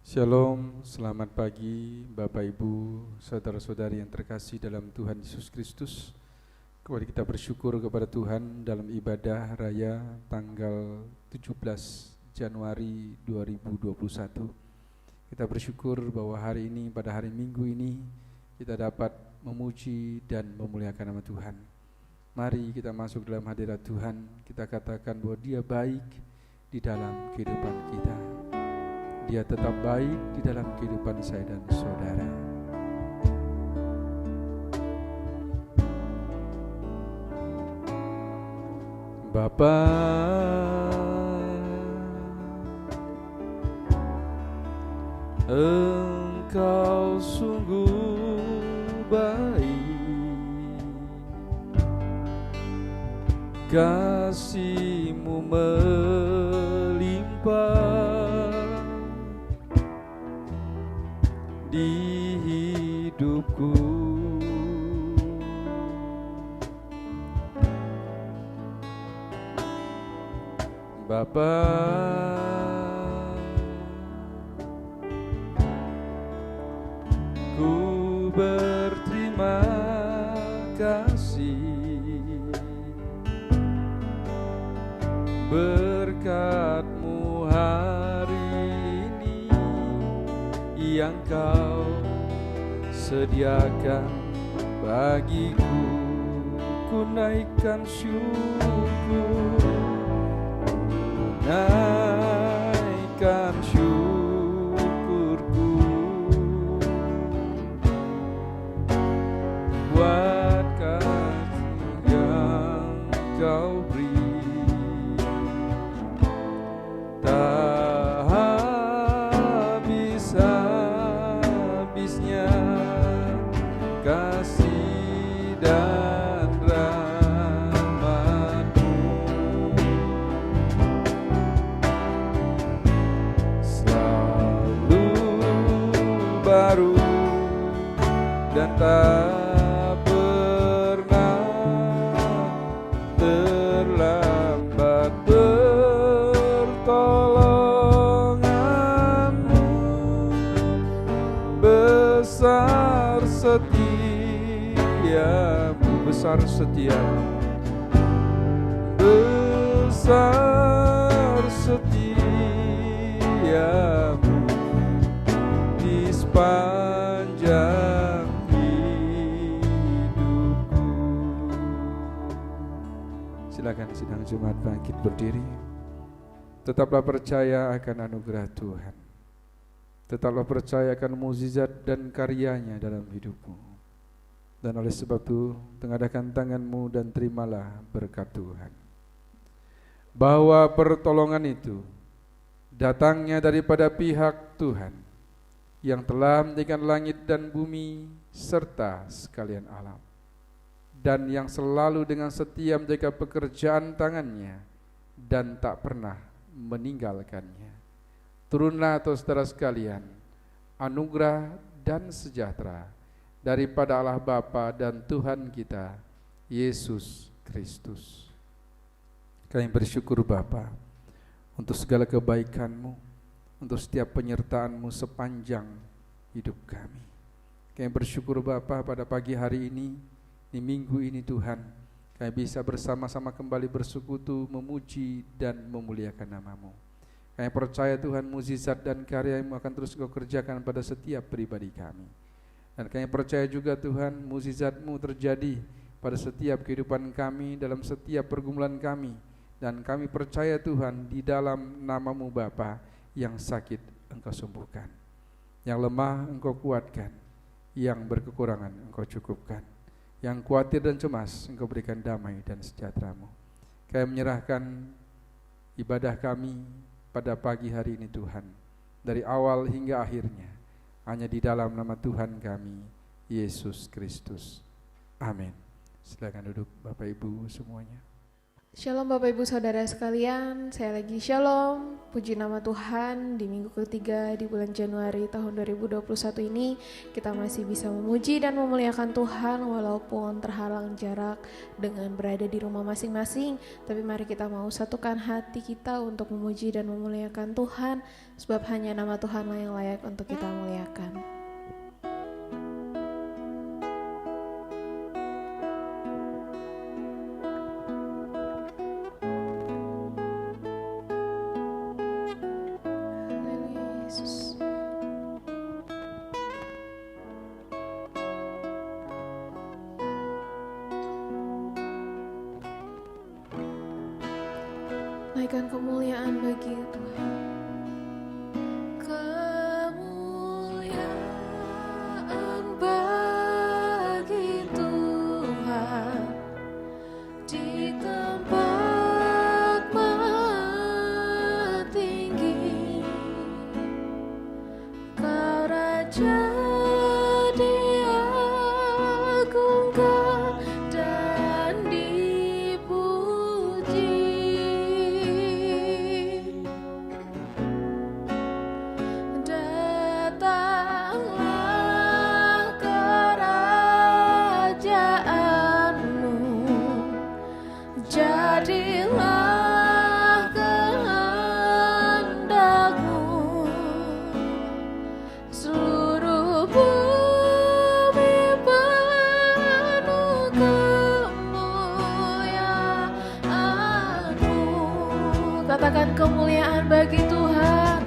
Shalom, selamat pagi Bapak Ibu, saudara-saudari yang terkasih dalam Tuhan Yesus Kristus. Kembali kita bersyukur kepada Tuhan dalam ibadah raya tanggal 17 Januari 2021. Kita bersyukur bahwa hari ini, pada hari Minggu ini, kita dapat memuji dan memuliakan nama Tuhan. Mari kita masuk dalam hadirat Tuhan, kita katakan bahwa Dia baik di dalam kehidupan kita. Dia tetap baik di dalam kehidupan saya dan saudara. Bapa, Engkau sungguh baik, kasih-Mu melimpah di hidupku. Bapa, ku berterima kasih berkat-Mu hari ini yang Kau sediakan bagiku. Ku naikkan syukur, naikkan syukurku buat kasih yang Kau beri. Tak habis-habisnya kasih dan rahmat-Mu, selalu baru dan tak pernah terlambat. Pertolongan-Mu besar setia-Mu, besar setia-Mu, besar setia-Mu di sepanjang hidupku. Silakan sidang Jumat bangkit berdiri. Tetaplah percaya akan anugerah Tuhan. Tetaplah percaya akan mukjizat dan karyanya dalam hidupmu. Dan oleh sebab itu, tengadahkan tanganmu dan terimalah berkat Tuhan. Bahwa pertolongan itu datangnya daripada pihak Tuhan yang telah menjadikan langit dan bumi serta sekalian alam, dan yang selalu dengan setia menjaga pekerjaan tangannya dan tak pernah meninggalkannya. Turunlah atau saudara sekalian anugerah dan sejahtera daripada Allah Bapa dan Tuhan kita Yesus Kristus. Kami bersyukur Bapa untuk segala kebaikan-Mu, untuk setiap penyertaan-Mu sepanjang hidup kami. Kami bersyukur Bapa pada pagi hari ini, di minggu ini Tuhan, kami bisa bersama-sama kembali bersekutu, memuji dan memuliakan nama-Mu. Kami percaya Tuhan, mukjizat dan karya-Mu akan terus Kau kerjakan pada setiap pribadi kami. Dan kami percaya juga Tuhan, mukjizat-Mu terjadi pada setiap kehidupan kami, dalam setiap pergumulan kami. Dan kami percaya Tuhan, di dalam nama-Mu Bapa, yang sakit Engkau sembuhkan, yang lemah Engkau kuatkan, yang berkekurangan Engkau cukupkan, yang khawatir dan cemas Engkau berikan damai dan sejahtera-Mu. Kami menyerahkan ibadah kami pada pagi hari ini Tuhan, dari awal hingga akhirnya, hanya di dalam nama Tuhan kami, Yesus Kristus. Amin. Silakan duduk Bapak Ibu semuanya. Shalom Bapak Ibu Saudara sekalian, saya lagi shalom, puji nama Tuhan. Di minggu ketiga di bulan Januari tahun 2021 ini kita masih bisa memuji dan memuliakan Tuhan walaupun terhalang jarak dengan berada di rumah masing-masing. Tapi mari kita mau satukan hati kita untuk memuji dan memuliakan Tuhan, sebab hanya nama Tuhanlah yang layak untuk kita muliakan. Naikkan kemuliaan bagi Tuhan. Kemuliaan bagi Tuhan di tempat maha tinggi. Kau Raja diagungkan dan dipuji. Jadilah kehendak-Mu, seluruh bumi penuh kemuliaan-Mu. Katakan kemuliaan bagi Tuhan.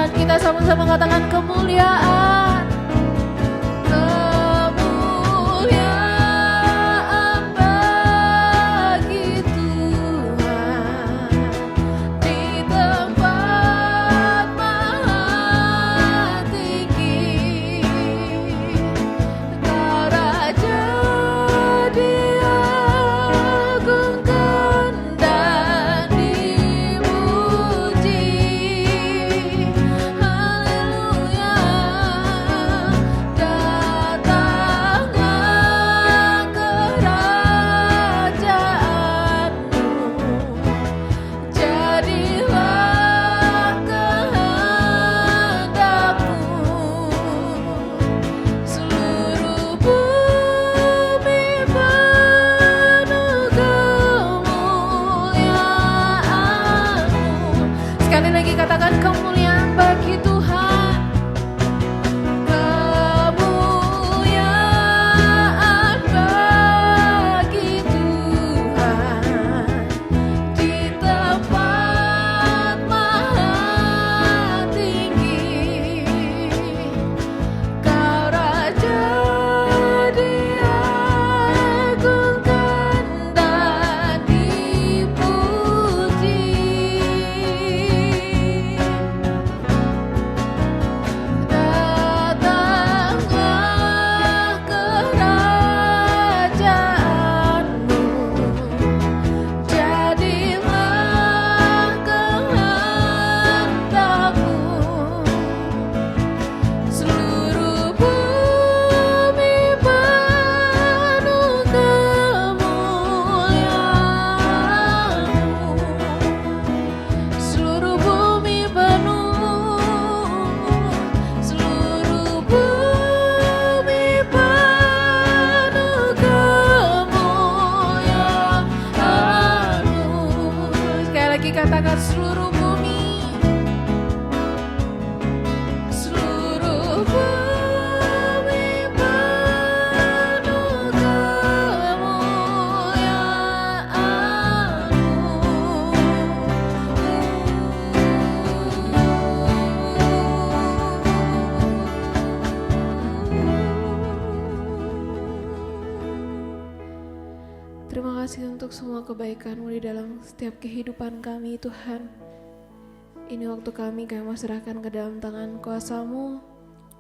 Kita sama-sama katakan kemuliaan. Kemuliaan bagi Tuhan di tempat maha tinggi. Kau Raja diagungkan dan dipuji. Haleluya. terima kasih untuk semua kebaikan-Mu di dalam setiap kehidupan kami Tuhan. Ini waktu kami mau serahkan ke dalam tangan kuasa-Mu.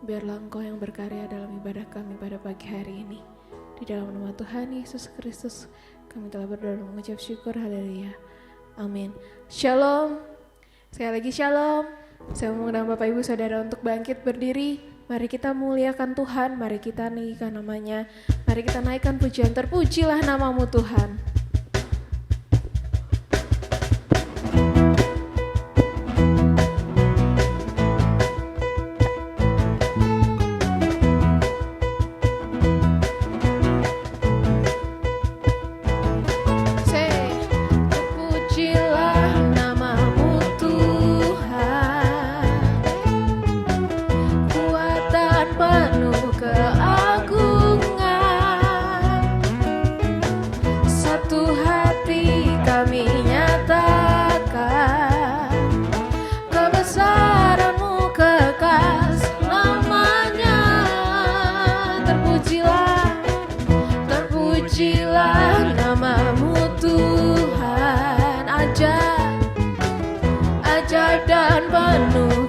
Biarlah Engkau yang berkarya dalam ibadah kami pada pagi hari ini. Di dalam nama Tuhan Yesus Kristus kami telah berdoa dan mengucap syukur. Haleluya. Amin. Shalom. Sekali lagi shalom. Saya mengundang Bapak Ibu Saudara untuk bangkit berdiri. Mari kita muliakan Tuhan, mari kita ninggikan namanya. Mari kita naikkan pujian, terpujilah nama-Mu Tuhan. Dan penuh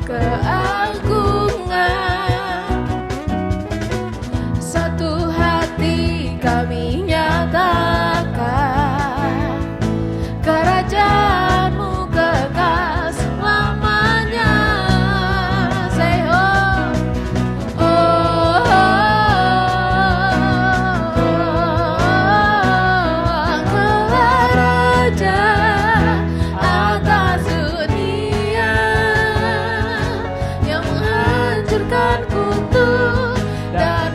keagungan, satu hati kami nyatakan, kerajaan-Mu kekal selamanya. Say oh, oh, oh, oh, oh, Engkaulah Raja atas dunia, kutuk dan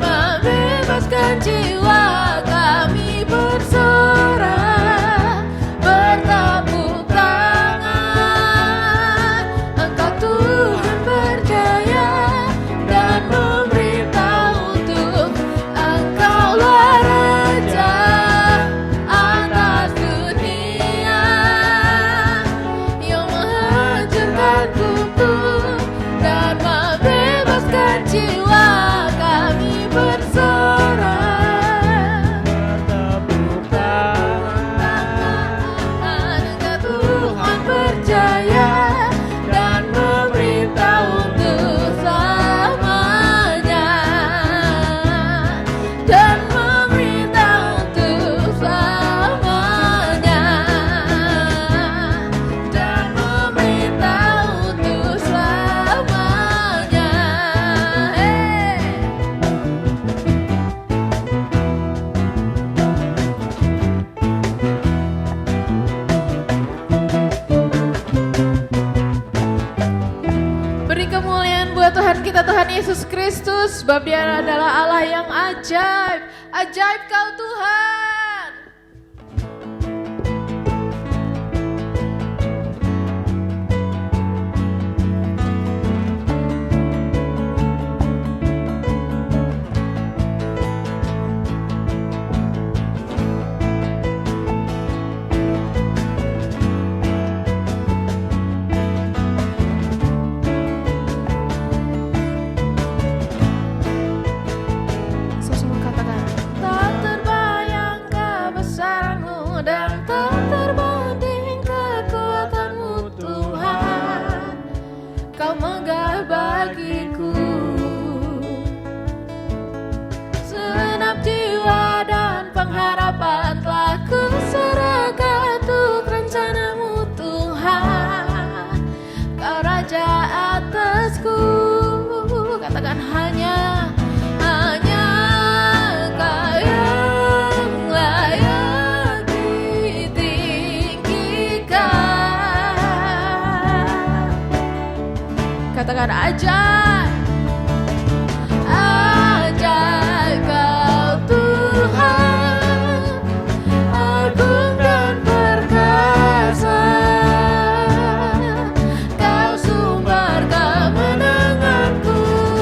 membebaskan jiwa kami bersorak, bertepuk tangan. Engkau Tuhan berjaya dan memerintah untuk Engkaulah Raja atas dunia, yang menghancurkan kutuk dan membebaskan jiwa kami bersorak, bertepuk tangan. Engkau Tuhan berjaya dan memerintah untuk selamanya, dan memerintah untuk selamanya, dan memerintah untuk selamanya. Beri kemuliaan buat Tuhan kita, Tuhan Yesus Kristus, sebab Dia adalah Allah yang ajaib. Ajaib Kau Tuhan. Semua katakan, tak terbayang Katakan ajaib. Ajaib Kau Tuhan, agung dan perkasa. Kau sumber kemenanganku,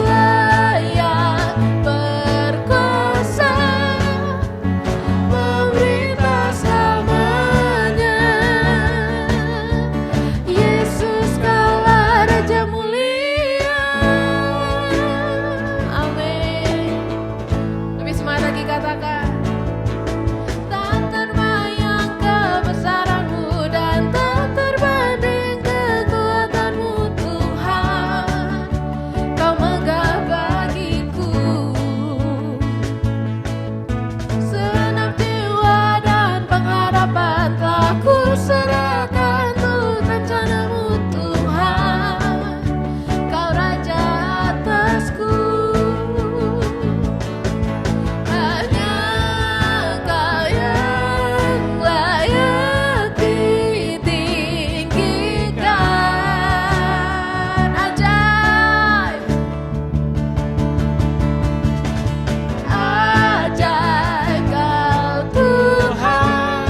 layak berkuasa, memerintah selamanya. Yesus Kaulah Raja mulia. Amin. Lebih semangat lagi katakan. Tak terbayang kebesaran-Mu dan tak terbanding kekuatan-Mu Tuhan. Kau megah bagiku. Senam jiwa dan pengharapan telah ku serahkan untuk rencana-Mu Tuhan. Kau Raja atasku. Hanya Kau yang layak ditinggikan. Ajaib. Ajaib Kau Tuhan,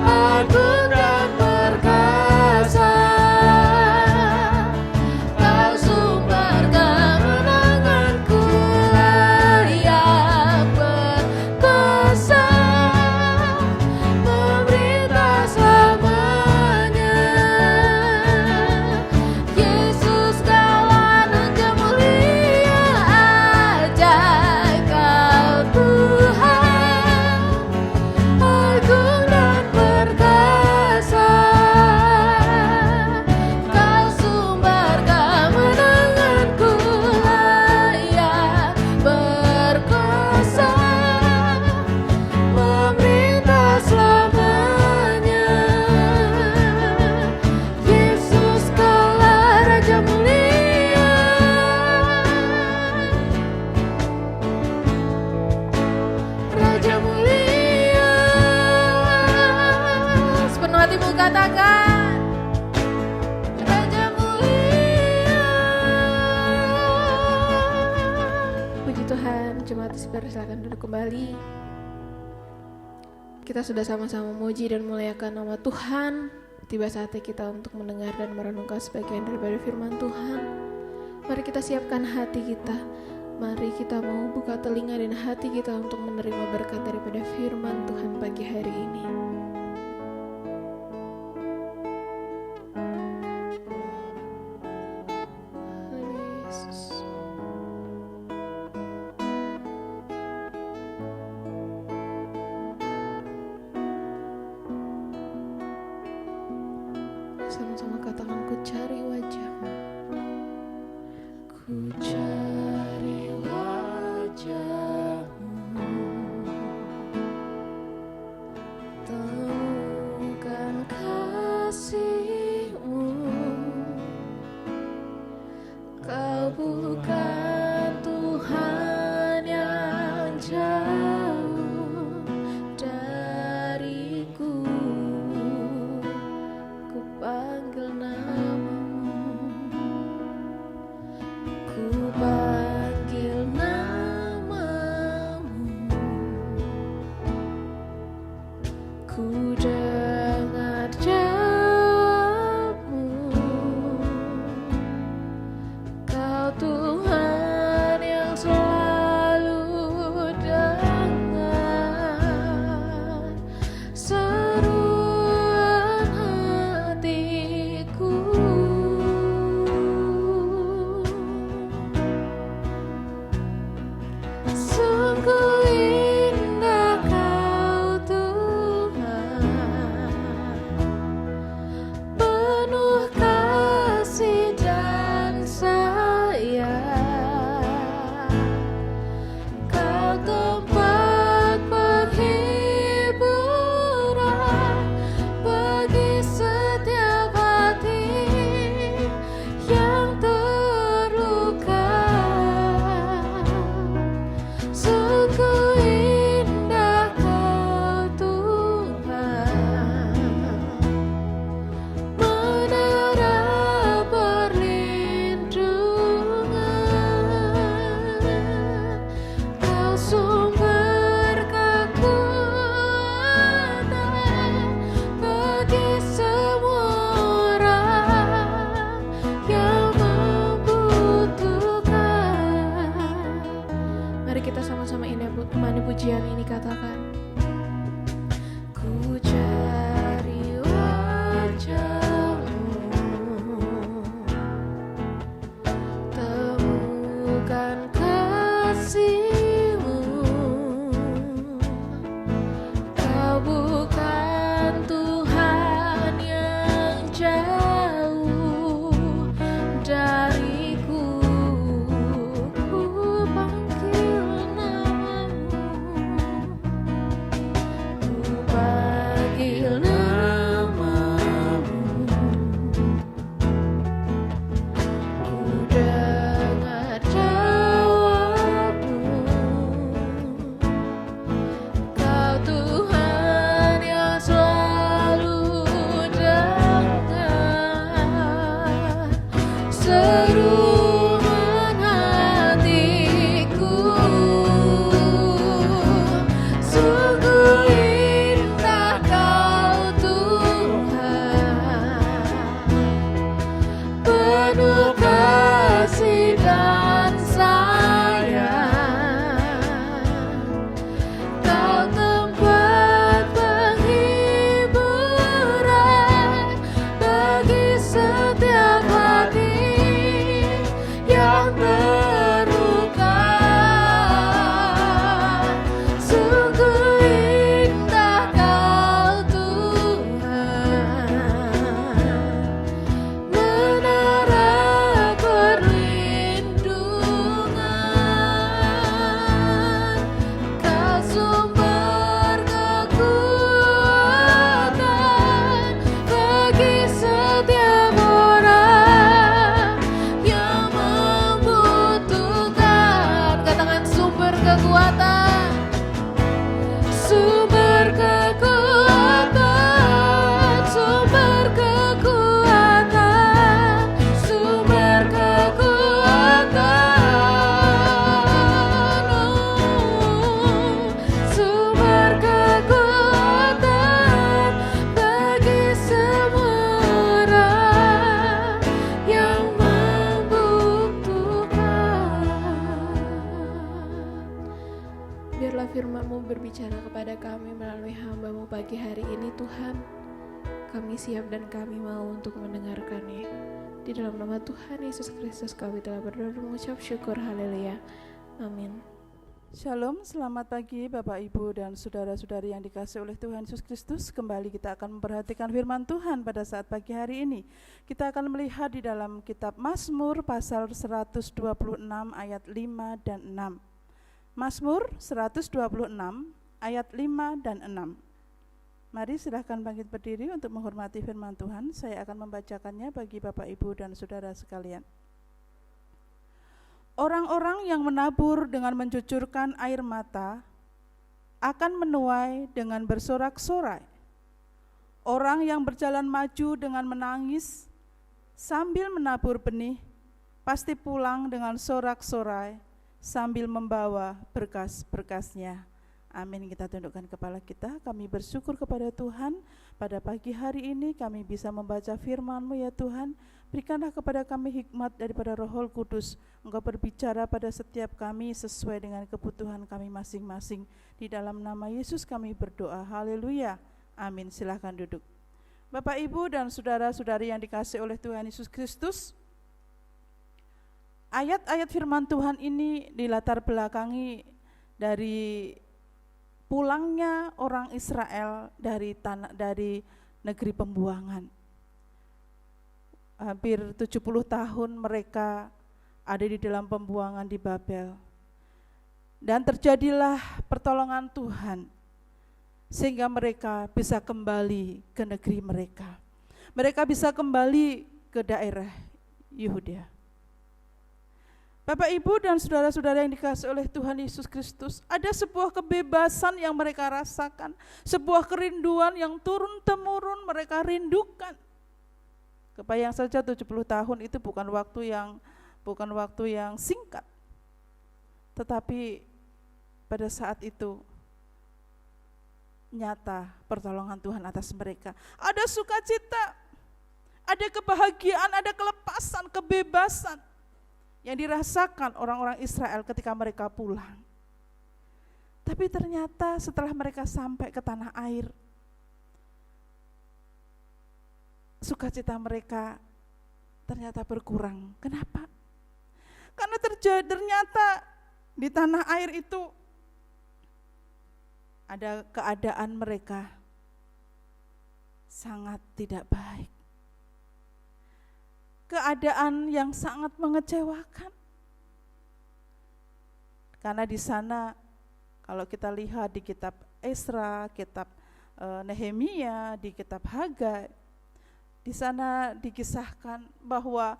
agung dan perkasa. Kau sumber kemenanganku, layak berkuasa, memerintah selamanya. Yesus Kaulah Raja mulia. Ajaib Kau Tuhan, agung dan perkasa. Kau sumber kemenanganku, layak berkuasa, memerintah selamanya. Yesus Kaulah Raja mulia. Raja mulia. Sepenuh hatimu katakan. Raja mulia. Puji Tuhan, jemaat silakan duduk kembali. Kita sudah sama-sama memuji dan memuliakan nama Tuhan. Tiba saatnya kita untuk mendengar dan merenungkan sebagian daripada firman Tuhan. Mari kita siapkan hati kita. Mari kita mau buka telinga dan hati kita untuk menerima berkat daripada firman Tuhan pagi hari ini. Haleluya Yesus. Sama-sama katakan, ku cari wajah-Mu. Ku cari wajah-Mu, temukan kasih-Mu. Kau bukan Tuhan yang jauh dariku. Ku panggil nama-Mu, ku berbicara kepada kami melalui hamba-Mu pagi hari ini Tuhan. Kami siap dan kami mau untuk mendengarkannya. Di dalam nama Tuhan Yesus Kristus kami telah berdoa dan mengucap syukur. Haleluya. Amin. Shalom, selamat pagi Bapak Ibu dan saudara-saudari yang dikasihi oleh Tuhan Yesus Kristus. Kembali kita akan memperhatikan firman Tuhan pada saat pagi hari ini. Kita akan melihat di dalam kitab Mazmur pasal 126 ayat 5 dan 6. Mazmur 126 ayat 5 dan 6. Mari silahkan bangkit berdiri untuk menghormati firman Tuhan. Saya akan membacakannya bagi Bapak Ibu dan saudara sekalian. Orang-orang yang menabur dengan mencucurkan air mata akan menuai dengan bersorak-sorai. Orang yang berjalan maju dengan menangis sambil menabur benih pasti pulang dengan sorak-sorai sambil membawa berkas-berkasnya. Amin. Kita tundukkan kepala kita. Kami bersyukur kepada Tuhan pada pagi hari ini kami bisa membaca firman-Mu ya Tuhan. Berikanlah kepada kami hikmat daripada Roh Kudus. Engkau berbicara pada setiap kami sesuai dengan kebutuhan kami masing-masing. Di dalam nama Yesus kami berdoa. Haleluya. Amin. Silahkan duduk. Bapak, Ibu, dan saudara-saudari yang dikasihi oleh Tuhan Yesus Kristus, ayat-ayat firman Tuhan ini dilatar belakangi dari pulangnya orang Israel dari negeri pembuangan. Hampir 70 tahun mereka ada di dalam pembuangan di Babel. Dan terjadilah pertolongan Tuhan sehingga mereka bisa kembali ke negeri mereka. Mereka bisa kembali ke daerah Yehuda. Bapak, Ibu, dan saudara-saudara yang dikasihi oleh Tuhan Yesus Kristus, ada sebuah kebebasan yang mereka rasakan, sebuah kerinduan yang turun-temurun mereka rindukan. Kebayang saja 70 tahun itu bukan waktu yang singkat. Tetapi pada saat itu nyata pertolongan Tuhan atas mereka. Ada sukacita, ada kebahagiaan, ada kelepasan, kebebasan yang dirasakan orang-orang Israel ketika mereka pulang. Tapi ternyata setelah mereka sampai ke tanah air, sukacita mereka ternyata berkurang. Kenapa? Karena ternyata di tanah air itu ada keadaan mereka sangat tidak baik. Keadaan yang sangat mengecewakan. Karena di sana kalau kita lihat di kitab Esra, kitab Nehemia, di kitab Hagai, di sana dikisahkan bahwa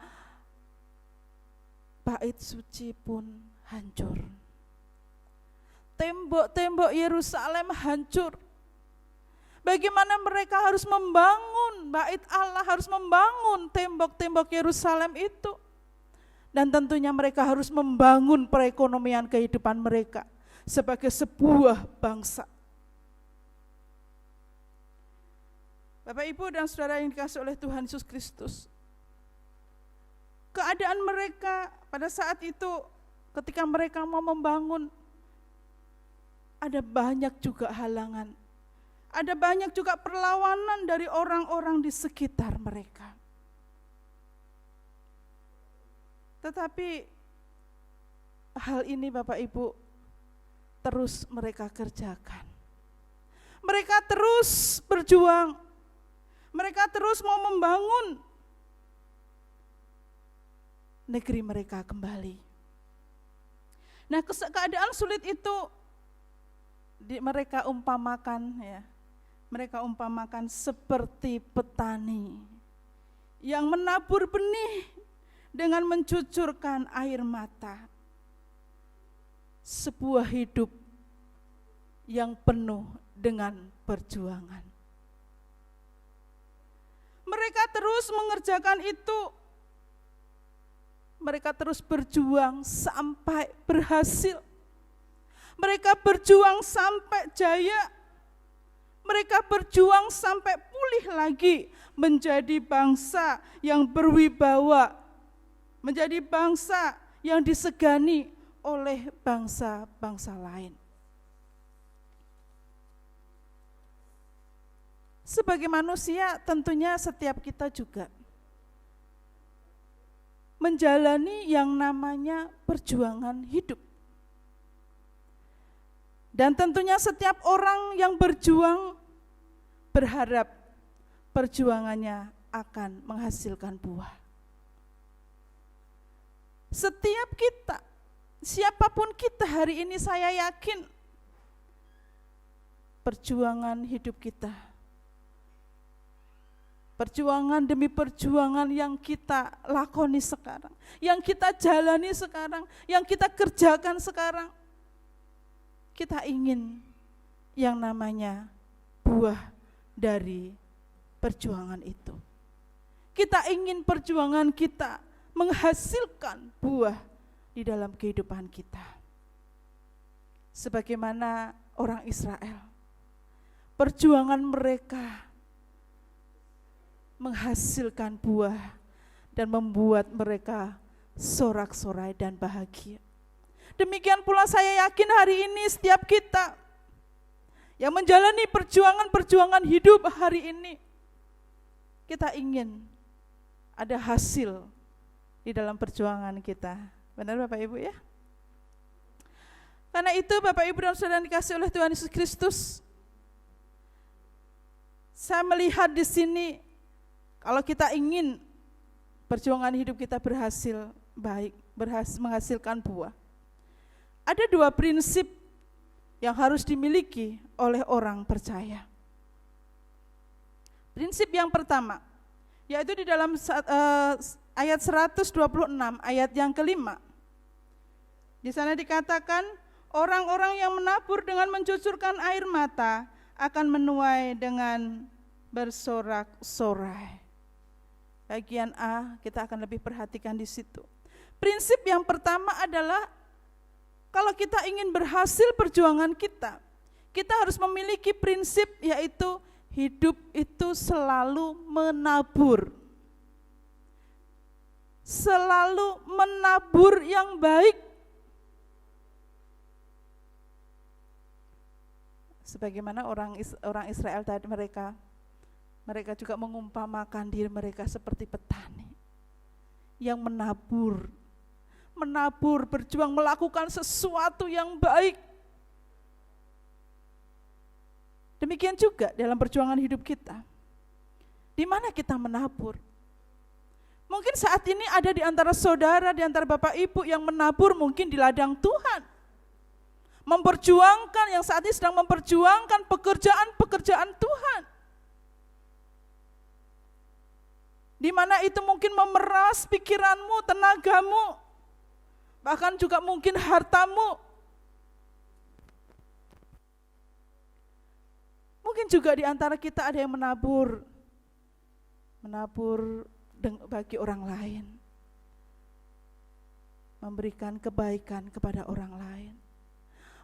bait suci pun hancur. Tembok-tembok Yerusalem hancur. Bagaimana mereka harus membangun bait Allah, harus membangun tembok-tembok Yerusalem itu. Dan tentunya mereka harus membangun perekonomian kehidupan mereka sebagai sebuah bangsa. Bapak, Ibu, dan saudara yang dikasihi oleh Tuhan Yesus Kristus, keadaan mereka pada saat itu ketika mereka mau membangun, ada banyak juga halangan, ada banyak juga perlawanan dari orang-orang di sekitar mereka. Tetapi hal ini Bapak Ibu terus mereka kerjakan. Mereka terus berjuang. Mereka terus mau membangun negeri mereka kembali. Nah, keadaan sulit itu mereka umpamakan ya. Mereka umpamakan seperti petani yang menabur benih dengan mencucurkan air mata. Sebuah hidup yang penuh dengan perjuangan. Mereka terus mengerjakan itu. Mereka terus berjuang sampai berhasil. Mereka berjuang sampai jaya. Mereka berjuang sampai pulih lagi menjadi bangsa yang berwibawa, menjadi bangsa yang disegani oleh bangsa-bangsa lain. Sebagai manusia tentunya setiap kita juga menjalani yang namanya perjuangan hidup. Dan tentunya setiap orang yang berjuang berharap perjuangannya akan menghasilkan buah. Setiap kita, siapapun kita hari ini, saya yakin perjuangan hidup kita, perjuangan demi perjuangan yang kita lakoni sekarang, yang kita jalani sekarang, yang kita kerjakan sekarang, kita ingin yang namanya buah dari perjuangan itu. Kita ingin perjuangan kita menghasilkan buah di dalam kehidupan kita. Sebagaimana orang Israel, perjuangan mereka menghasilkan buah dan membuat mereka sorak-sorai dan bahagia. Demikian pula saya yakin hari ini setiap kita yang menjalani perjuangan-perjuangan hidup hari ini, kita ingin ada hasil di dalam perjuangan kita. Benar Bapak Ibu ya? Karena itu Bapak Ibu dan Saudara dikasih oleh Tuhan Yesus Kristus, saya melihat di sini kalau kita ingin perjuangan hidup kita berhasil baik, menghasilkan buah, ada dua prinsip yang harus dimiliki oleh orang percaya. Prinsip yang pertama, yaitu di dalam ayat 126, ayat yang kelima. Di sana dikatakan, orang-orang yang menabur dengan mencucurkan air mata akan menuai dengan bersorak-sorai. Bagian A kita akan lebih perhatikan di situ. Prinsip yang pertama adalah kalau kita ingin berhasil perjuangan kita, kita harus memiliki prinsip yaitu hidup itu selalu menabur. Selalu menabur yang baik. Sebagaimana orang Israel tadi, mereka juga mengumpamakan diri mereka seperti petani yang menabur, berjuang melakukan sesuatu yang baik. Demikian juga dalam perjuangan hidup kita. Di mana kita menabur? Mungkin saat ini ada di antara saudara, di antara Bapak Ibu yang menabur mungkin di ladang Tuhan. Memperjuangkan, yang saat ini sedang memperjuangkan pekerjaan-pekerjaan Tuhan. Di mana itu mungkin memeras pikiranmu, tenagamu, bahkan juga mungkin hartamu. Mungkin juga di antara kita ada yang menabur bagi orang lain, memberikan kebaikan kepada orang lain,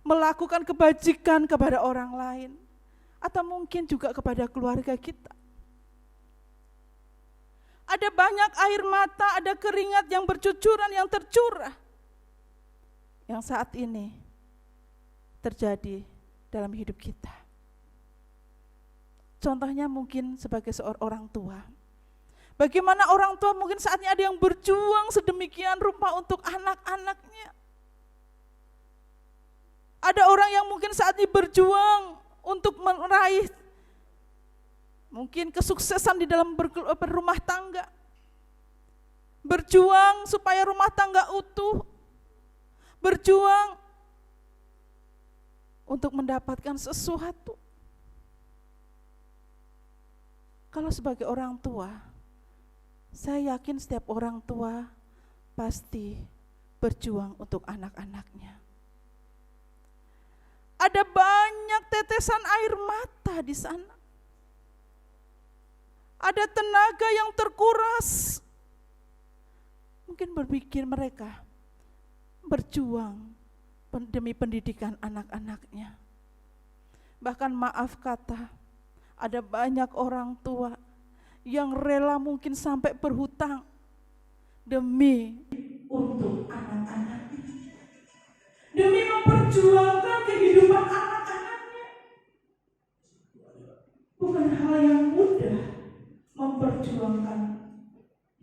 melakukan kebajikan kepada orang lain, atau mungkin juga kepada keluarga kita. Ada banyak air mata, ada keringat yang bercucuran, yang tercurah, yang saat ini terjadi dalam hidup kita. Contohnya mungkin sebagai seorang orang tua. Bagaimana orang tua mungkin saat ini ada yang berjuang sedemikian rupa untuk anak-anaknya. Ada orang yang mungkin saat ini berjuang untuk meraih mungkin kesuksesan di dalam berumah tangga. Berjuang supaya rumah tangga utuh. Berjuang untuk mendapatkan sesuatu. Kalau sebagai orang tua, saya yakin setiap orang tua pasti berjuang untuk anak-anaknya. Ada banyak tetesan air mata di sana. Ada tenaga yang terkuras. Mungkin berpikir mereka berjuang demi pendidikan anak-anaknya. Bahkan maaf kata, ada banyak orang tua yang rela mungkin sampai berhutang demi untuk anak-anaknya, demi memperjuangkan kehidupan anak-anaknya. Bukan bukan hal yang mudah memperjuangkan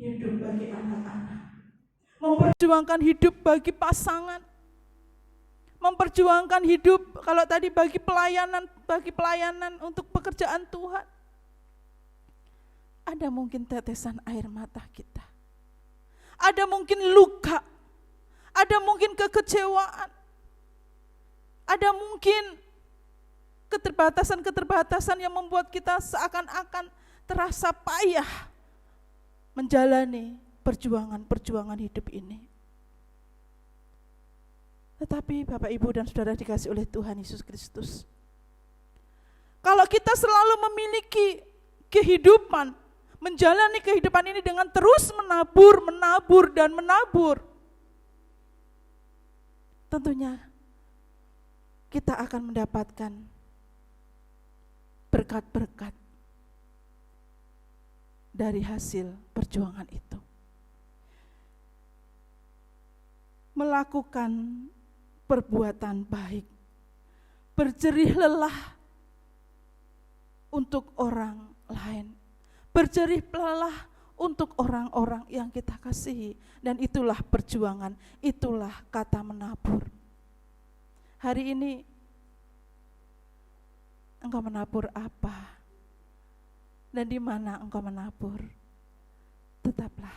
hidup bagi anak-anak, memperjuangkan hidup bagi pasangan, memperjuangkan hidup kalau tadi bagi pelayanan untuk pekerjaan Tuhan. Ada mungkin tetesan air mata kita, ada mungkin luka, ada mungkin kekecewaan, ada mungkin keterbatasan-keterbatasan yang membuat kita seakan-akan terasa payah menjalani perjuangan hidup ini. Tetapi Bapak, Ibu, dan Saudara dikasih oleh Tuhan Yesus Kristus, kalau kita selalu memiliki kehidupan, menjalani kehidupan ini dengan terus menabur, dan menabur, tentunya kita akan mendapatkan berkat-berkat dari hasil perjuangan itu. Melakukan perbuatan baik, berjerih lelah untuk orang lain, berjerih lelah untuk orang-orang yang kita kasihi, dan itulah perjuangan, itulah kata menabur. Hari ini engkau menabur apa? Dan di mana engkau menabur? Tetaplah,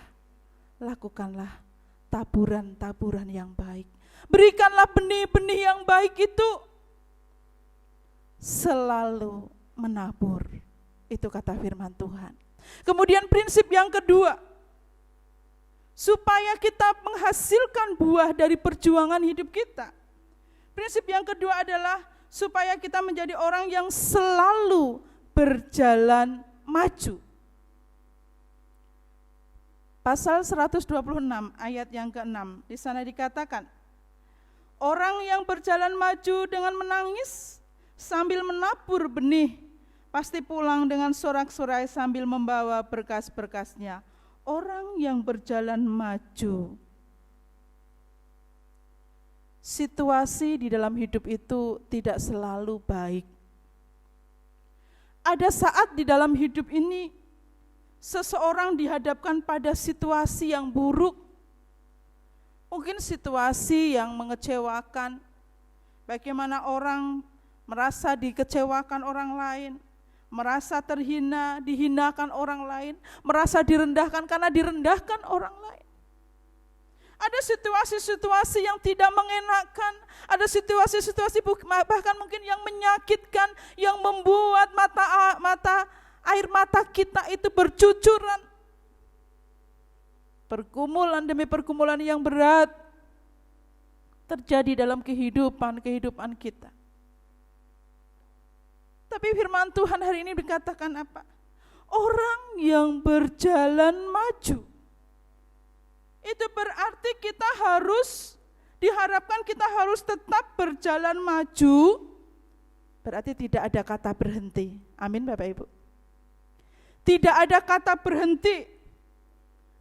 lakukanlah taburan-taburan yang baik. Berikanlah benih-benih yang baik itu selalu menabur. Itu kata firman Tuhan. Kemudian prinsip yang kedua, supaya kita menghasilkan buah dari perjuangan hidup kita. Prinsip yang kedua adalah supaya kita menjadi orang yang selalu berjalan maju. Pasal 126 ayat yang ke-6, di sana dikatakan, orang yang berjalan maju dengan menangis sambil menabur benih, pasti pulang dengan sorak-sorai sambil membawa berkas-berkasnya. Orang yang berjalan maju. Situasi di dalam hidup itu tidak selalu baik. Ada saat di dalam hidup ini seseorang dihadapkan pada situasi yang buruk, mungkin situasi yang mengecewakan, bagaimana orang merasa dikecewakan orang lain, merasa terhina, dihinakan orang lain, merasa direndahkan karena direndahkan orang lain. Ada situasi-situasi yang tidak mengenakan, ada situasi-situasi bahkan mungkin yang menyakitkan, yang membuat air mata kita itu bercucuran. Pergumulan demi pergumulan yang berat terjadi dalam kehidupan kita. Tapi firman Tuhan hari ini dikatakan apa? Orang yang berjalan maju. Itu berarti diharapkan kita harus tetap berjalan maju. Berarti tidak ada kata berhenti. Amin Bapak Ibu. Tidak ada kata berhenti.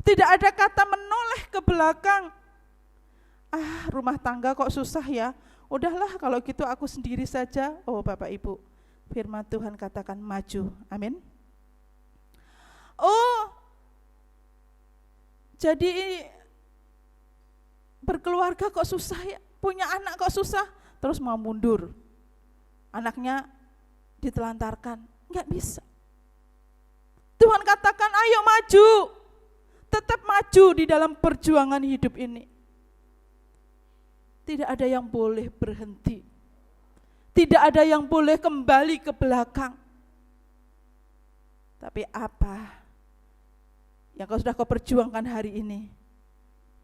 Tidak ada kata menoleh ke belakang. Rumah tangga kok susah ya. Udahlah kalau gitu aku sendiri saja. Oh Bapak Ibu, firman Tuhan katakan maju. Amin. Jadi berkeluarga kok susah ya, punya anak kok susah, terus mau mundur. Anaknya ditelantarkan, enggak bisa. Tuhan katakan ayo maju, tetap maju di dalam perjuangan hidup ini. Tidak ada yang boleh berhenti, tidak ada yang boleh kembali ke belakang. Tapi apa yang kau perjuangkan hari ini,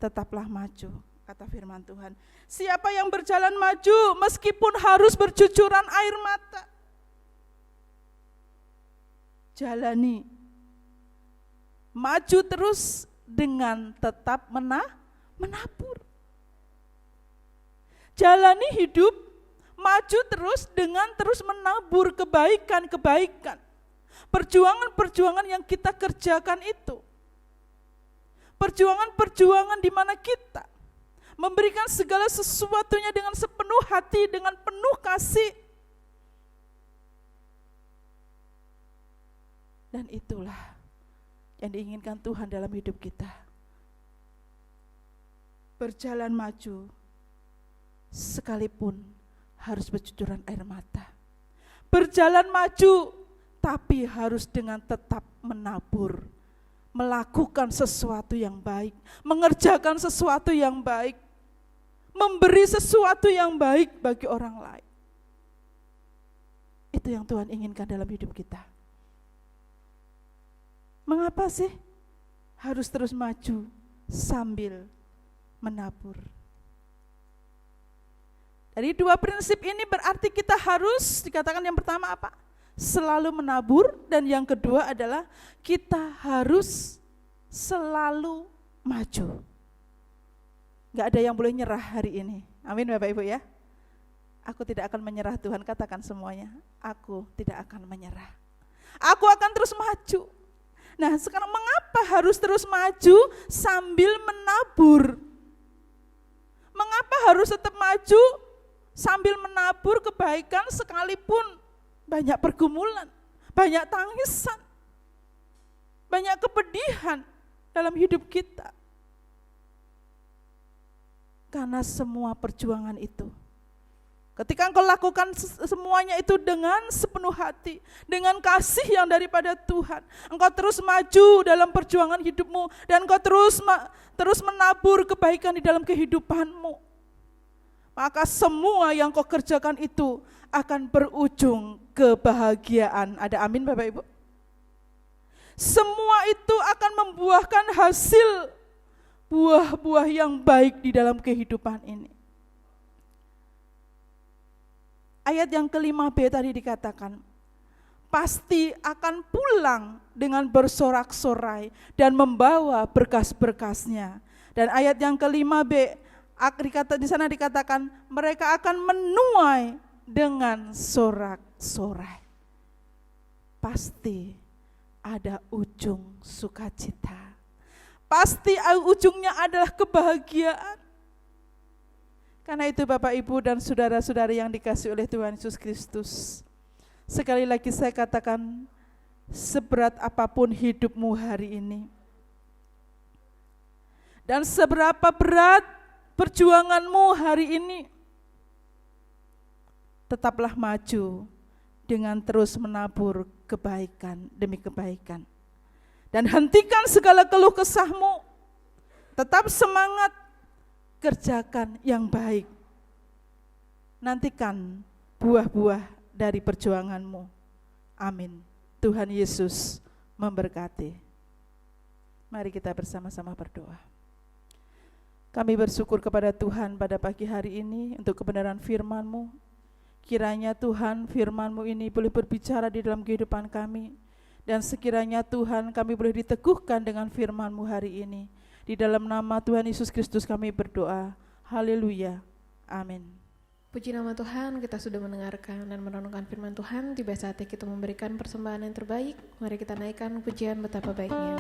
tetaplah maju, kata firman Tuhan. Siapa yang berjalan maju meskipun harus bercucuran air mata, jalani, maju terus dengan tetap menabur. Jalani hidup, maju terus dengan terus menabur kebaikan-kebaikan. Perjuangan-perjuangan yang kita kerjakan itu, perjuangan-perjuangan di mana kita memberikan segala sesuatunya dengan sepenuh hati, dengan penuh kasih. Dan itulah yang diinginkan Tuhan dalam hidup kita. Berjalan maju sekalipun harus bercucuran air mata. Berjalan maju tapi harus dengan tetap menabur, melakukan sesuatu yang baik, mengerjakan sesuatu yang baik, memberi sesuatu yang baik bagi orang lain. Itu yang Tuhan inginkan dalam hidup kita. Mengapa sih harus terus maju sambil menabur? Dari dua prinsip ini berarti kita harus, dikatakan yang pertama apa? Selalu menabur, dan yang kedua adalah kita harus selalu maju. Gak ada yang boleh nyerah hari ini. Amin Bapak Ibu ya. Aku tidak akan menyerah, Tuhan katakan semuanya. Aku tidak akan menyerah. Aku akan terus maju. Nah sekarang mengapa harus terus maju sambil menabur? Mengapa harus tetap maju sambil menabur kebaikan sekalipun banyak pergumulan, banyak tangisan, banyak kepedihan dalam hidup kita? Karena semua perjuangan itu, ketika engkau lakukan semuanya itu dengan sepenuh hati, dengan kasih yang daripada Tuhan, engkau terus maju dalam perjuangan hidupmu, dan engkau terus menabur kebaikan di dalam kehidupanmu, maka semua yang kau kerjakan itu akan berujung kebahagiaan. Ada amin Bapak Ibu? Semua itu akan membuahkan hasil buah-buah yang baik di dalam kehidupan ini. Ayat yang ke-5b tadi dikatakan, pasti akan pulang dengan bersorak-sorai dan membawa berkas-berkasnya. Dan ayat yang ke-5b di sana dikatakan mereka akan menuai dengan sorak-sorai. Pasti ada ujung sukacita. Pasti ujungnya adalah kebahagiaan. Karena itu Bapak Ibu dan saudara-saudari yang dikasihi oleh Tuhan Yesus Kristus, sekali lagi saya katakan, seberat apapun hidupmu hari ini, dan seberapa berat perjuanganmu hari ini, tetaplah maju dengan terus menabur kebaikan demi kebaikan. Dan hentikan segala keluh kesahmu, tetap semangat, kerjakan yang baik. Nantikan buah-buah dari perjuanganmu. Amin. Tuhan Yesus memberkati. Mari kita bersama-sama berdoa. Kami bersyukur kepada Tuhan pada pagi hari ini untuk kebenaran firman-Mu. Kiranya Tuhan firman-Mu ini boleh berbicara di dalam kehidupan kami. Dan sekiranya Tuhan kami boleh diteguhkan dengan firman-Mu hari ini. Di dalam nama Tuhan Yesus Kristus kami berdoa. Haleluya. Amin. Puji nama Tuhan, kita sudah mendengarkan dan merenungkan firman Tuhan. Tiba saatnya kita memberikan persembahan yang terbaik. Mari kita naikkan pujian betapa baiknya.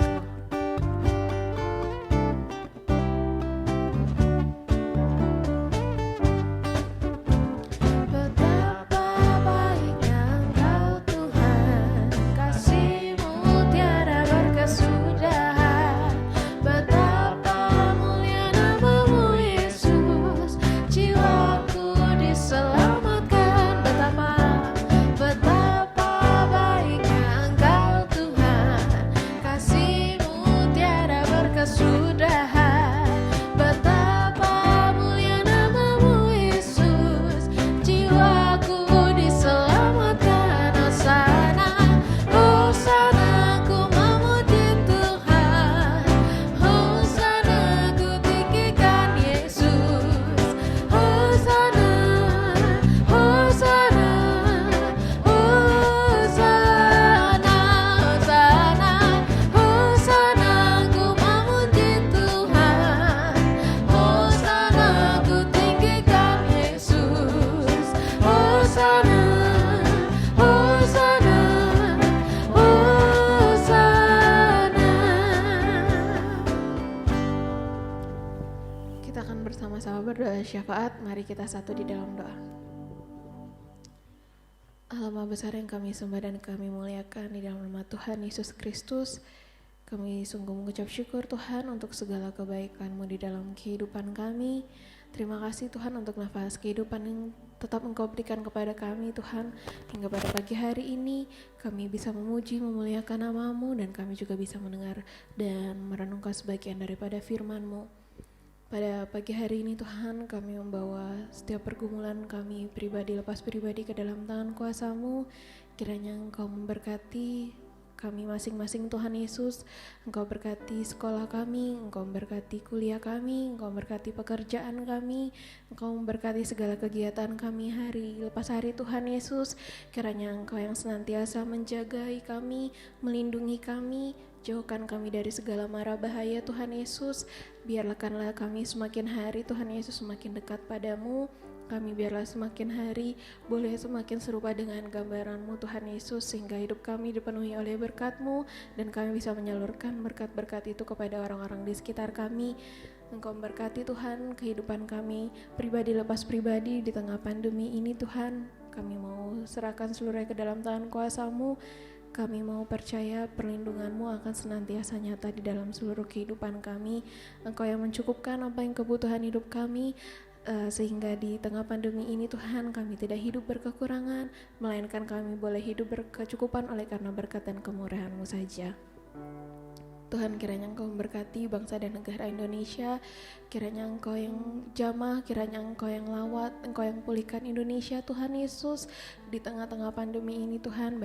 Berdoa syafaat, mari kita satu di dalam doa. Allah Maha Besar yang kami sembah dan kami muliakan di dalam nama Tuhan Yesus Kristus. Kami sungguh mengucap syukur Tuhan untuk segala kebaikan-Mu di dalam kehidupan kami. Terima kasih Tuhan untuk nafas kehidupan yang tetap Engkau berikan kepada kami Tuhan. Hingga pada pagi hari ini kami bisa memuji, memuliakan nama-Mu, dan kami juga bisa mendengar dan merenungkan sebagian daripada firman-Mu. Pada pagi hari ini Tuhan, kami membawa setiap pergumulan kami pribadi lepas pribadi ke dalam tangan kuasa-Mu. Kiranya Engkau memberkati kami masing-masing Tuhan Yesus. Engkau berkati sekolah kami, Engkau memberkati kuliah kami, Engkau memberkati pekerjaan kami, Engkau memberkati segala kegiatan kami hari lepas hari Tuhan Yesus. Kiranya Engkau yang senantiasa menjagai kami, melindungi kami, jauhkan kami dari segala mara bahaya Tuhan Yesus. Biarlah kami semakin hari Tuhan Yesus semakin dekat padamu. Kami biarlah semakin hari boleh semakin serupa dengan gambaran-Mu Tuhan Yesus, sehingga hidup kami dipenuhi oleh berkat-Mu dan kami bisa menyalurkan berkat-berkat itu kepada orang-orang di sekitar kami. Engkau memberkati Tuhan kehidupan kami pribadi lepas pribadi di tengah pandemi ini Tuhan. Kami mau serahkan seluruhnya ke dalam tangan kuasa-Mu. Kami mau percaya perlindungan-Mu akan senantiasa nyata di dalam seluruh kehidupan kami. Engkau yang mencukupkan apa yang kebutuhan hidup kami, sehingga di tengah pandemi ini Tuhan kami tidak hidup berkekurangan, melainkan kami boleh hidup berkecukupan oleh karena berkat dan kemurahan-Mu saja. Tuhan, kiranya Engkau memberkati bangsa dan negara Indonesia. Kiranya Engkau yang jamah, kiranya Engkau yang lawat, Engkau yang pulihkan Indonesia Tuhan Yesus. Di tengah-tengah pandemi ini Tuhan,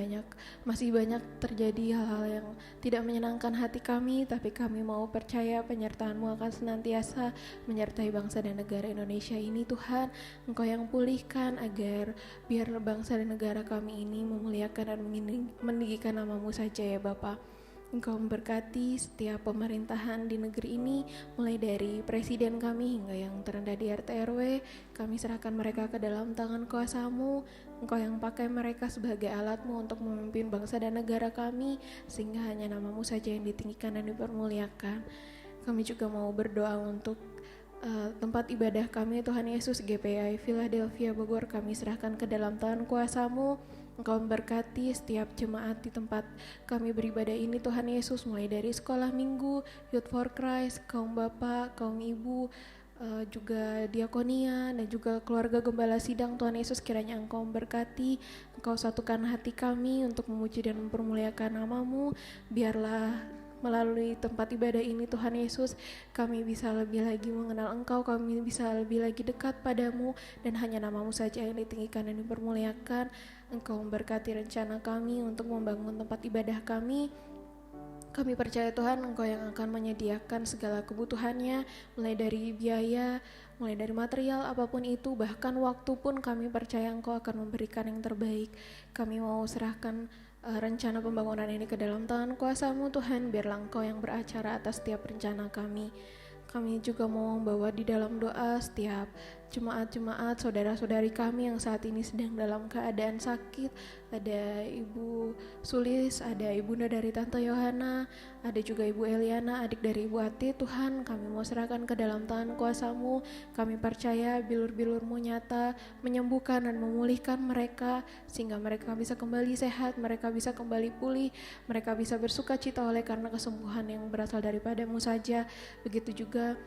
masih banyak terjadi hal-hal yang tidak menyenangkan hati kami, tapi kami mau percaya penyertaan-Mu akan senantiasa menyertai bangsa dan negara Indonesia ini Tuhan. Engkau yang pulihkan agar biar bangsa dan negara kami ini memuliakan dan meninggikan nama-Mu saja ya Bapa. Engkau memberkati setiap pemerintahan di negeri ini, mulai dari presiden kami hingga yang terendah di RT RW. Kami serahkan mereka ke dalam tangan kuasa-Mu. Engkau yang pakai mereka sebagai alat-Mu untuk memimpin bangsa dan negara kami, sehingga hanya nama-Mu saja yang ditinggikan dan dipermuliakan. Kami juga mau berdoa untuk tempat ibadah kami Tuhan Yesus, GPI Philadelphia Bogor. Kami serahkan ke dalam tangan kuasa-Mu. Engkau memberkati setiap jemaat di tempat kami beribadah ini Tuhan Yesus, mulai dari sekolah minggu, Youth for Christ, kaum bapak, kaum ibu, juga diakonia dan juga keluarga gembala sidang Tuhan Yesus. Kiranya Engkau memberkati, Engkau satukan hati kami untuk memuji dan mempermuliakan nama-Mu. Biarlah melalui tempat ibadah ini Tuhan Yesus, kami bisa lebih lagi mengenal Engkau, kami bisa lebih lagi dekat padamu, dan hanya nama-Mu saja yang ditinggikan dan dipermuliakan. Engkau memberkati rencana kami untuk membangun tempat ibadah kami. Kami percaya Tuhan, Engkau yang akan menyediakan segala kebutuhannya, mulai dari biaya, mulai dari material, apapun itu, bahkan waktu pun kami percaya Engkau akan memberikan yang terbaik. Kami mau serahkan rencana pembangunan ini ke dalam tangan kuasa-Mu Tuhan, biarlah Engkau yang beracara atas setiap rencana kami. Kami juga mau membawa di dalam doa setiap jemaat-jemaat, saudara-saudari kami yang saat ini sedang dalam keadaan sakit. Ada Ibu Sulis, ada Ibunda dari Tante Yohana, ada juga Ibu Eliana, adik dari Ibu Ati. Tuhan, kami mau serahkan ke dalam tangan kuasa-Mu. Kami percaya bilur-bilur-Mu nyata menyembuhkan dan memulihkan mereka, sehingga mereka bisa kembali sehat, mereka bisa kembali pulih, mereka bisa bersuka cita oleh karena kesembuhan yang berasal daripada-Mu saja. Begitu juga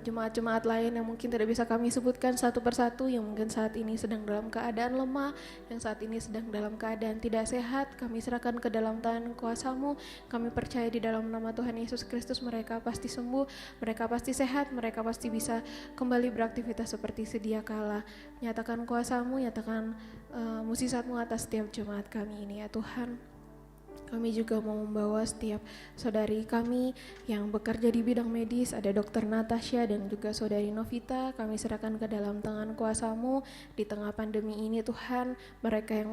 jemaat-jemaat lain yang mungkin tidak bisa kami sebutkan satu persatu, yang mungkin saat ini sedang dalam keadaan lemah, yang saat ini sedang dalam keadaan tidak sehat, kami serahkan ke dalam tangan kuasa-Mu. Kami percaya di dalam nama Tuhan Yesus Kristus mereka pasti sembuh, mereka pasti sehat, mereka pasti bisa kembali beraktivitas seperti sedia kala. Nyatakan kuasa-Mu, nyatakan mukjizat-Mu atas setiap jemaat kami ini ya Tuhan. Kami juga mau membawa setiap saudari kami yang bekerja di bidang medis, ada Dr. Natasha dan juga saudari Novita. Kami serahkan ke dalam tangan kuasa-Mu di tengah pandemi ini Tuhan. Mereka yang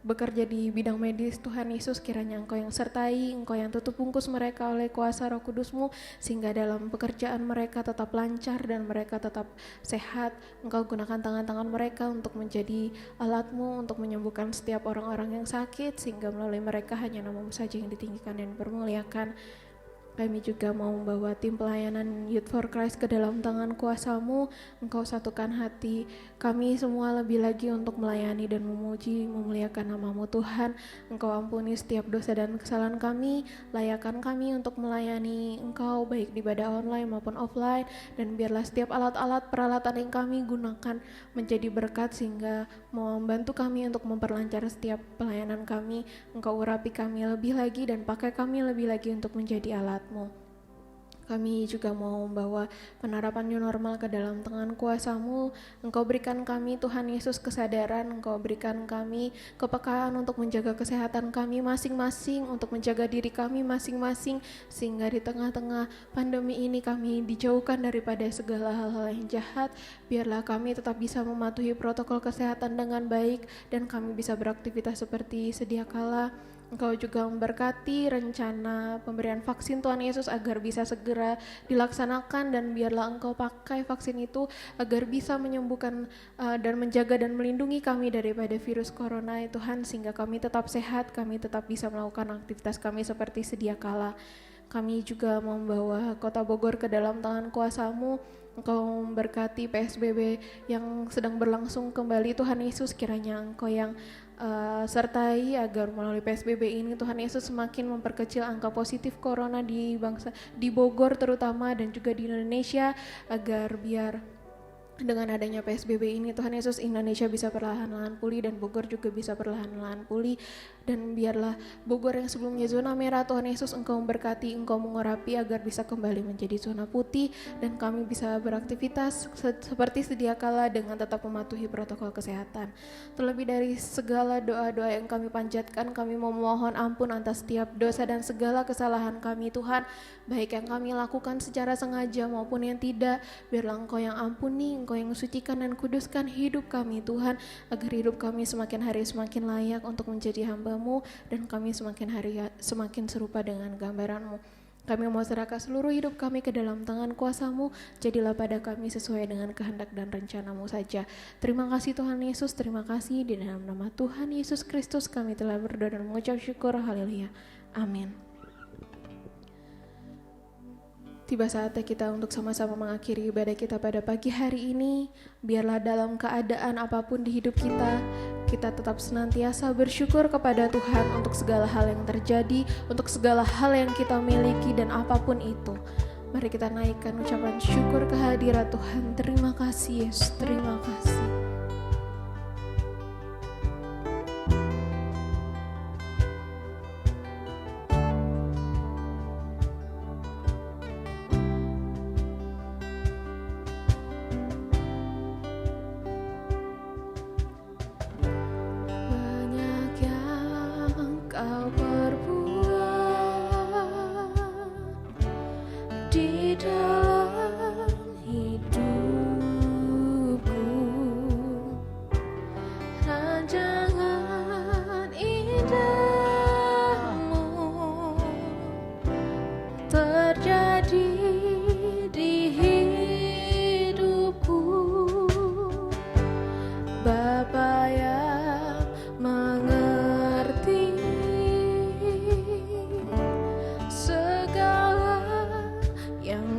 bekerja di bidang medis Tuhan Yesus, kiranya Engkau yang sertai, Engkau yang tutup bungkus mereka oleh kuasa Roh Kudus-Mu, sehingga dalam pekerjaan mereka tetap lancar dan mereka tetap sehat. Engkau gunakan tangan-tangan mereka untuk menjadi alat-Mu untuk menyembuhkan setiap orang-orang yang sakit, sehingga melalui mereka hanya nama-Mu saja yang ditinggikan dan dipermuliakan. Kami juga mau membawa tim pelayanan Youth for Christ ke dalam tangan kuasa-Mu. Engkau satukan hati kami semua lebih lagi untuk melayani dan memuji, memuliakan nama-Mu Tuhan. Engkau ampuni setiap dosa dan kesalahan kami, layakkan kami untuk melayani Engkau baik di ibadah online maupun offline, dan biarlah setiap alat-alat peralatan yang kami gunakan menjadi berkat sehingga membantu kami untuk memperlancar setiap pelayanan kami. Engkau urapi kami lebih lagi dan pakai kami lebih lagi untuk menjadi alat-Mu. Kami juga mau membawa penerapan new normal ke dalam tangan kuasa-Mu. Engkau berikan kami Tuhan Yesus kesadaran, Engkau berikan kami kepekaan untuk menjaga kesehatan kami masing-masing, untuk menjaga diri kami masing-masing, sehingga di tengah-tengah pandemi ini kami dijauhkan daripada segala hal-hal yang jahat. Biarlah kami tetap bisa mematuhi protokol kesehatan dengan baik dan kami bisa beraktivitas seperti sedia kala. Engkau juga memberkati rencana pemberian vaksin Tuhan Yesus agar bisa segera dilaksanakan, dan biarlah Engkau pakai vaksin itu agar bisa menyembuhkan dan menjaga dan melindungi kami daripada virus corona Tuhan, sehingga kami tetap sehat, kami tetap bisa melakukan aktivitas kami seperti sedia kala. Kami juga membawa Kota Bogor ke dalam tangan kuasa-Mu. Engkau memberkati PSBB yang sedang berlangsung kembali Tuhan Yesus, kiranya Engkau yang sertai agar melalui PSBB ini Tuhan Yesus semakin memperkecil angka positif corona di Bogor terutama dan juga di Indonesia, agar biar dengan adanya PSBB ini Tuhan Yesus Indonesia bisa perlahan-lahan pulih dan Bogor juga bisa perlahan-lahan pulih, dan biarlah Bogor yang sebelumnya zona merah Tuhan Yesus Engkau memberkati, Engkau mengurapi agar bisa kembali menjadi zona putih dan kami bisa beraktivitas seperti sedia kala dengan tetap mematuhi protokol kesehatan. Terlebih dari segala doa-doa yang kami panjatkan, kami memohon ampun atas setiap dosa dan segala kesalahan kami Tuhan, baik yang kami lakukan secara sengaja maupun yang tidak. Biarlah Engkau yang ampuni, Engkau yang sucikan dan kuduskan hidup kami Tuhan, agar hidup kami semakin hari semakin layak untuk menjadi hamba-Mu dan kami semakin hari semakin serupa dengan gambaran-Mu. Kami mau serahkan seluruh hidup kami ke dalam tangan kuasa-Mu, jadilah pada kami sesuai dengan kehendak dan rencana-Mu saja. Terima kasih Tuhan Yesus, terima kasih, di dalam nama Tuhan Yesus Kristus kami telah berdoa dan mengucap syukur, haleluya, amin. Tiba saatnya kita untuk sama-sama mengakhiri ibadah kita pada pagi hari ini. Biarlah dalam keadaan apapun di hidup kita tetap senantiasa bersyukur kepada Tuhan untuk segala hal yang terjadi, untuk segala hal yang kita miliki dan apapun itu. Mari kita naikkan ucapan syukur kehadirat Tuhan. Terima kasih Yesus, terima kasih.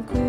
Ku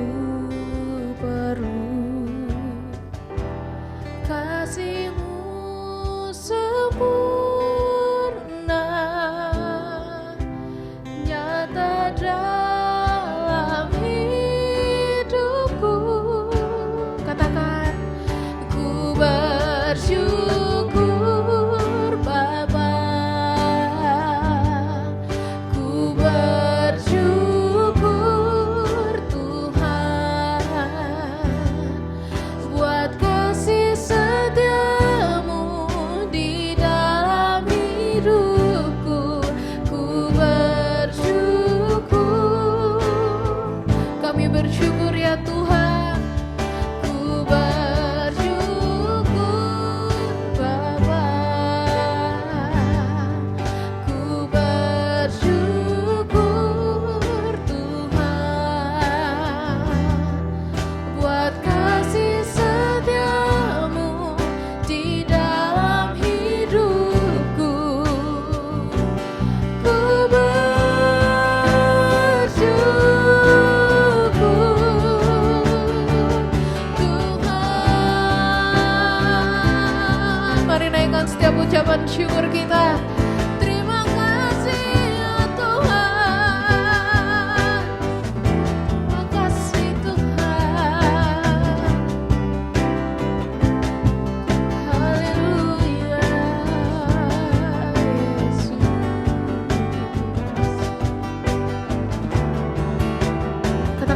bersyukur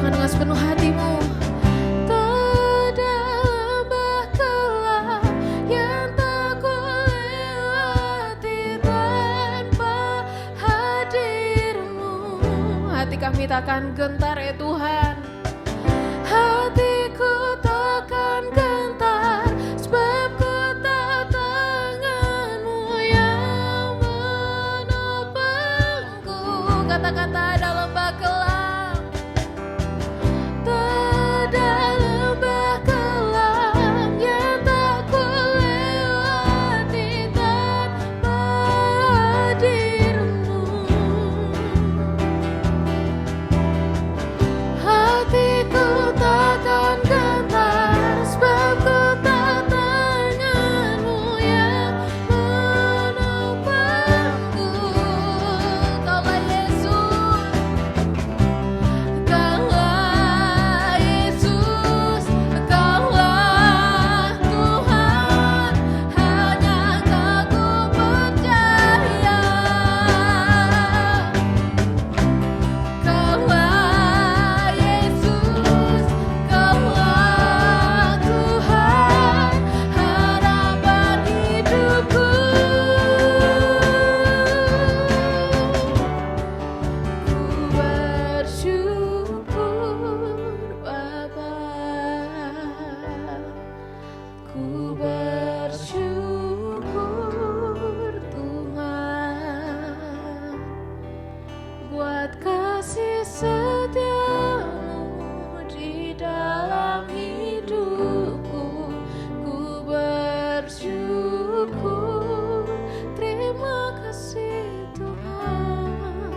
tangan dengan sepenuh hatimu. Tak ada lembah gelap yang tak kulewati tanpa hadir-Mu. Hati kami takkan gentar ya Tuhan. Hatiku takkan gentar, sebab ku tahu tangan-Mu yang menopangku. Katakan tak ada lembah gelap, tak ada lembah gelap yang tak kulewati tanpa hadir-Mu. Hatiku takkan gentar, sebab ku tahu tangan-Mu yang menopangku. Kaulah Yesus, Kaulah Yesus, Kaulah Tuhan, hanya Kau ku percaya. Kaulah Yesus, Kaulah Tuhan, harapan hidupku. Ku bersyukur Bapa, ku bersyukur Tuhan, buat kasih setia-Mu di dalam hidupku. Ku bersyukur, terima kasih Tuhan.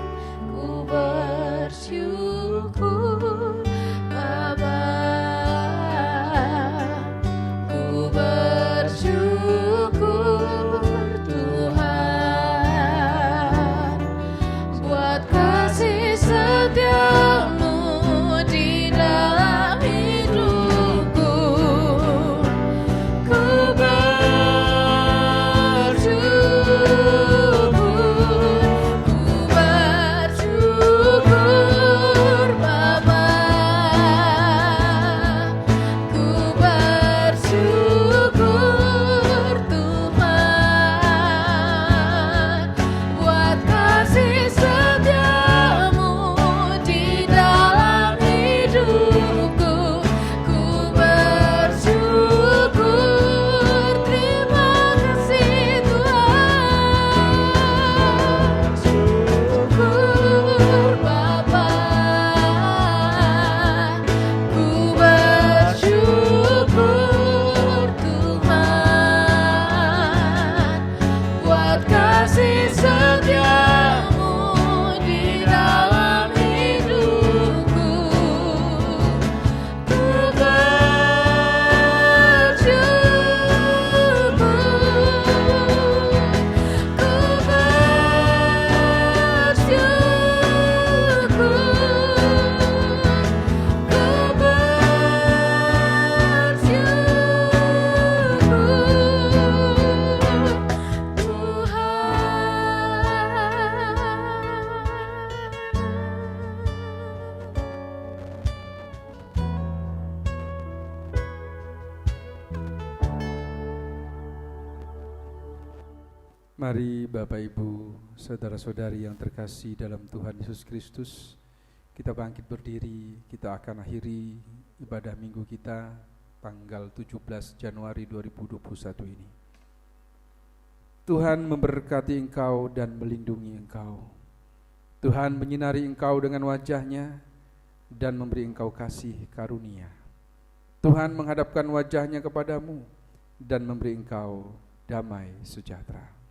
Ku bersyukur Bapa, ku bersyukur Tuhan, buat kasih setia-Mu di dalam hidupku. Ku bersyukur, ku bersyukur Bapa, ku bersyukur Tuhan, buat kasih setia-Mu di dalam hidupku. Ku bersyukur, terima kasih Tuhan. Syukur Bapa, ku bersyukur Tuhan, buat kasih setia-Mu di dalam hidupku. Ku bersyukur, ku Mari Bapak Ibu, saudara-saudari yang terkasih dalam Tuhan Yesus Kristus, kita bangkit berdiri, kita akan akhiri ibadah minggu kita tanggal 17 Januari 2021 ini. Tuhan memberkati engkau dan melindungi engkau. Tuhan menyinari engkau dengan wajah-Nya dan memberi engkau kasih karunia. Tuhan menghadapkan wajah-Nya kepadamu dan memberi engkau damai sejahtera.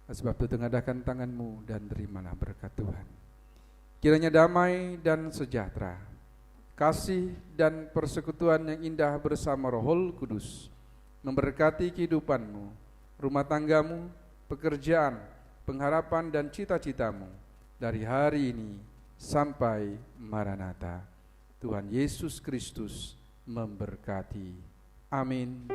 Sebab itu tengadakan tanganmu dan terimalah berkat Tuhan. Kiranya damai dan sejahtera, kasih dan persekutuan yang indah bersama Roh Kudus memberkati kehidupanmu, rumah tanggamu, pekerjaan, pengharapan dan cita-citamu dari hari ini sampai Maranatha. Tuhan Yesus Kristus memberkati. Amin.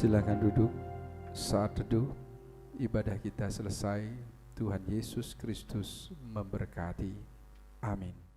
Silakan duduk. Saat teduh ibadah kita selesai. Tuhan Yesus Kristus memberkati. Amin.